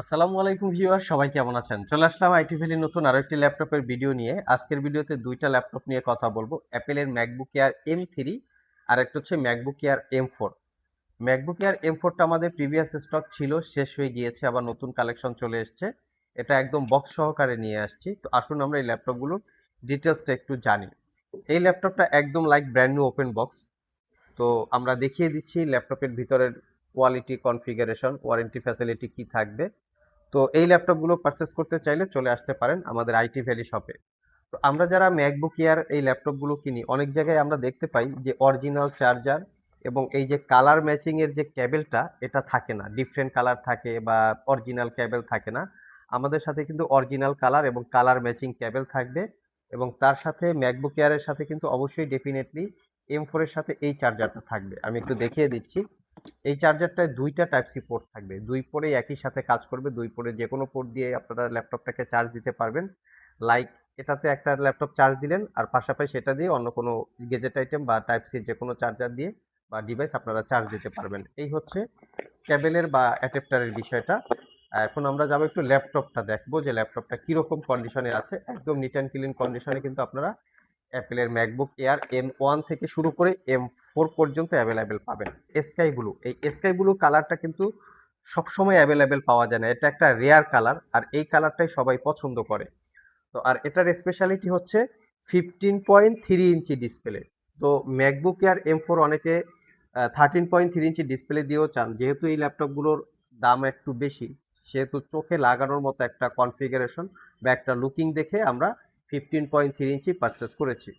আসসালামু আলাইকুম ভিউয়ার, সবাই কেমন আছেন? চলে আসলাম আইটি ভ্যালির নতুন আরো একটি ল্যাপটপের ভিডিও নিয়ে। আজকের ভিডিওতে দুইটা ল্যাপটপ নিয়ে কথা বলবো, অ্যাপেলের ম্যাকবুক এয়ার M3 আর একটা হচ্ছে MacBook Air M4। MacBook Air M4টা আমাদের প্রিভিয়াস স্টক ছিল, শেষ হয়ে গিয়েছে, আবার নতুন কালেকশন চলে এসেছে। এটা একদম বক্স সহকারে নিয়ে আসছি। তো আসুন আমরা এই ল্যাপটপগুলোর ডিটেলসটা একটু জানি। এই ল্যাপটপটা একদম like brand new open box. তো আমরা দেখিয়ে দিচ্ছি ল্যাপটপের ভিতরের কোয়ালিটি, কনফিগারেশন, ওয়ারেন্টি ফ্যাসিলিটি কি থাকবে। তো এই ল্যাপটপগুলো পারচেস করতে চাইলে চলে আসতে পারেন আমাদের আইটি ভ্যালি শপে। তো আমরা যারা ম্যাকবুক এয়ার এই ল্যাপটপগুলো কিনি, অনেক জায়গায় আমরা দেখতে পাই যে অরিজিনাল চার্জার এবং এই যে কালার ম্যাচিং এর যে কেবলটা, এটা থাকে না, ডিফারেন্ট কালার থাকে বা অরিজিনাল কেবল থাকে না। আমাদের সাথে কিন্তু অরিজিনাল কালার এবং কালার ম্যাচিং কেবল থাকবে, এবং তার সাথে ম্যাকবুক এয়ারের সাথে কিন্তু অবশ্যই ডেফিনেটলি M4 এর সাথে এই চার্জারটা থাকবে। আমি একটু দেখিয়ে দিচ্ছি। এই চার্জারটায় দুইটা টাইপ সি পোর্ট থাকবে, দুই পোর্টে একই সাথে কাজ করবে, দুই পোর্টে যে কোনো পোর্ট দিয়ে আপনারা ল্যাপটপটাকে চার্জ দিতে পারবেন। লাইক এটাতে একটা ল্যাপটপ চার্জ দিলেন, আর পাশাপাশি সেটা দিয়ে অন্য কোনো গেজেট আইটেম বা টাইপ সি যে কোনো চার্জার দিয়ে বা ডিভাইস আপনারা চার্জ দিতে পারবেন। এই হচ্ছে কেবেলের বা অ্যাডাপ্টারের বিষয়টা। এখন আমরা যাবো একটু ল্যাপটপটা দেখবো যে ল্যাপটপটা কিরকম কন্ডিশনে আছে। একদম নিট অ্যান্ড ক্লিন কন্ডিশনে কিন্তু আপনারা অ্যাপেলের ম্যাকবুক এয়ার M1 থেকে শুরু করে M4 পর্যন্ত অ্যাভেলেবেল পাবেন। স্কাই ব্লু, এই স্কাই ব্লু কালারটা কিন্তু সবসময় অ্যাভেলেবেল পাওয়া যায় না, এটা একটা রেয়ার কালার, আর এই কালারটাই সবাই পছন্দ করে। তো আর এটার স্পেশালিটি হচ্ছে 15.3 ইঞ্চি ডিসপ্লে। তো ম্যাকবুক এয়ার M4 অনেকে 13.3 ইঞ্চি ডিসপ্লে দিয়েও চান, যেহেতু এই ল্যাপটপগুলোর দাম একটু বেশি, সেহেতু চোখে লাগানোর মতো একটা কনফিগারেশন বা একটা লুকিং দেখে আমরা 15.3 ইঞ্চি পারচেস করেছি।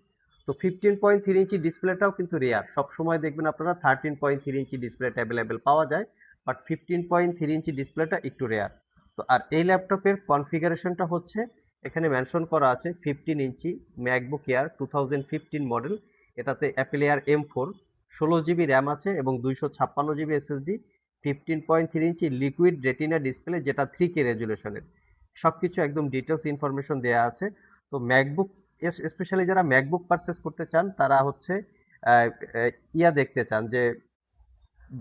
তো 15.3 ইঞ্চি ডিসপ্লেটাও কিন্তু রেয়ার, সবসময় দেখবেন আপনারা 13.3 ইঞ্চি ডিসপ্লেটা অ্যাভেলেবেল পাওয়া যায়, বাট 15.3 ইঞ্চি ডিসপ্লেটা একটু রেয়ার। তো আর এই ল্যাপটপের কনফিগারেশনটা হচ্ছে, এখানে মেনশন করা আছে 15 ইঞ্চি ম্যাকবুক এয়ার 2015 মডেল। এটাতে Apple air M4, 16 GB RAM আছে এবং 256 জিবি SSD, 15.3 ইঞ্চি লিকুইড রেটিনা ডিসপ্লে, যেটা 3K রেজুলেশনের। সব কিছু একদম ডিটেলস ইনফরমেশন দেওয়া আছে। তো ম্যাকবুক, স্পেশালি যারা ম্যাকবুক পারচেস করতে চান তারা হচ্ছে আহ, ইয়া দেখতে চান যে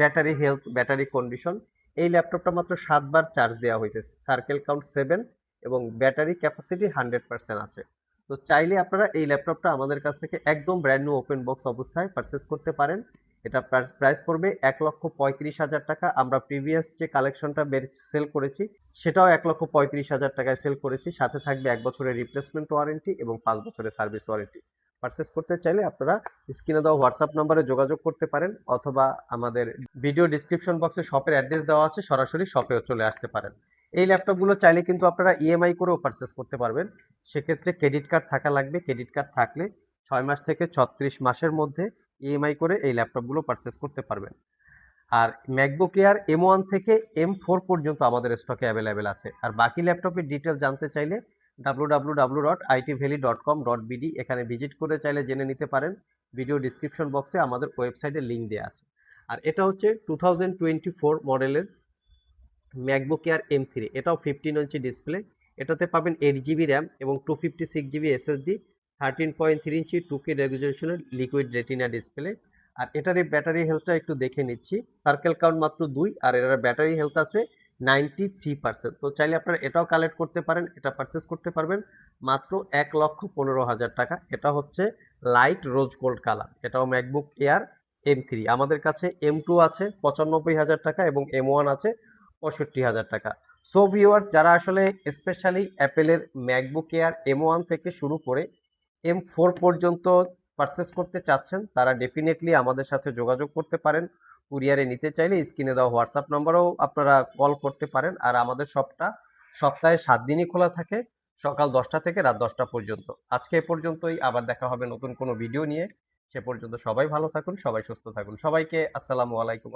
ব্যাটারি হেলথ, ব্যাটারি কন্ডিশন। এই ল্যাপটপটা মাত্র 7 বার চার্জ দেওয়া হয়েছে, সার্কেল কাউন্ট 7, এবং ব্যাটারি ক্যাপাসিটি 100% আছে। তো চাইলে আপনারা এই ল্যাপটপটা আমাদের কাছ থেকে একদম ব্র্যান্ড নিউ ওপেন বক্স অবস্থায় পারচেস করতে পারেন। এটা প্রাইস পড়বে 1,35,000 টাকা। আমরা প্রিভিয়াস যে কালেকশনটা সেল করেছি সেটাও 1,35,000 টাকায় সেল করেছি, সাথে থাকবে 1 বছরের রিপ্লেসমেন্ট ওয়ারেন্টি এবং 5 বছরের সার্ভিস ওয়ারেন্টি। পারচেস করতে চাইলে আপনারা স্ক্রিনে দেওয়া হোয়াটসঅ্যাপ নাম্বারে যোগাযোগ করতে পারেন, অথবা আমাদের ভিডিও ডিসক্রিপশন বক্সে শপের অ্যাড্রেস দেওয়া আছে, সরাসরি শপেও চলে আসতে পারেন। এই ল্যাপটপগুলো চাইলে কিন্তু আপনারা ইএমআই করেও পারচেস করতে পারবেন। সেক্ষেত্রে ক্রেডিট কার্ড থাকা লাগবে, ক্রেডিট কার্ড থাকলে 6 মাস থেকে 36 মাসের মধ্যে ইএমআই করে এই ল্যাপটপগুলো পারচেস করতে পারবেন। আর ম্যাকবুক এয়ার M1 থেকে M4 পর্যন্ত আমাদের স্টকে অ্যাভেলেবেল আছে। আর বাকি ল্যাপটপের ডিটেল জানতে চাইলে www.itvalley.com.bd এখানে ভিজিট করে চাইলে জেনে নিতে পারেন। ভিডিও ডিসক্রিপশন বক্সে আমাদের ওয়েবসাইটের লিঙ্ক দেওয়া আছে। আর এটা হচ্ছে 2024 মডেলের ম্যাকবুক এয়ার M3, এটাও 15 ইঞ্চি ডিসপ্লে। এটাতে পাবেন 8 জিবি র্যাম এবং 256 জিবি SSD, 13.3 ইঞ্চি 2K রেজলিউশনের লিকুইড রেটিনা ডিসপ্লে। আর এটার এই ব্যাটারি হেলথটা একটু দেখে নিচ্ছি। সার্কেল কাউন্ট মাত্র 2, আর এটার ব্যাটারি হেলথ আছে 93%। তো চাইলে আপনারা এটাও কালেক্ট করতে পারেন, এটা পারচেস করতে পারবেন মাত্র 1,15,000 টাকা। এটা হচ্ছে লাইট রোজ গোল্ড কালার। এটাও ম্যাকবুক এয়ার M3। আমাদের কাছে M2 আছে 95,000 টাকা এবং M1 আছে 65,000 টাকা। সো ভিউয়ার, যারা আসলে স্পেশালি অ্যাপেলের ম্যাকবুক এয়ার M1 থেকে শুরু করে M4 পর্যন্ত পারচেস করতে চাচ্ছেন, তারা ডেফিনেটলি আমাদের সাথে যোগাযোগ করতে পারেন। কুরিয়ারে নিতে চাইলে স্ক্রিনে দেওয়া হোয়াটসঅ্যাপ নাম্বারেও আপনারা কল করতে পারেন। আর আমাদের শপটা সপ্তাহে 7 দিনই খোলা থাকে, সকাল 10টা থেকে রাত 10টা পর্যন্ত। আজকে এ পর্যন্তই, আবার দেখা হবে নতুন কোনো ভিডিও নিয়ে। সে পর্যন্ত সবাই ভালো থাকুন, সবাই সুস্থ থাকুন। সবাইকে আসসালামু আলাইকুম।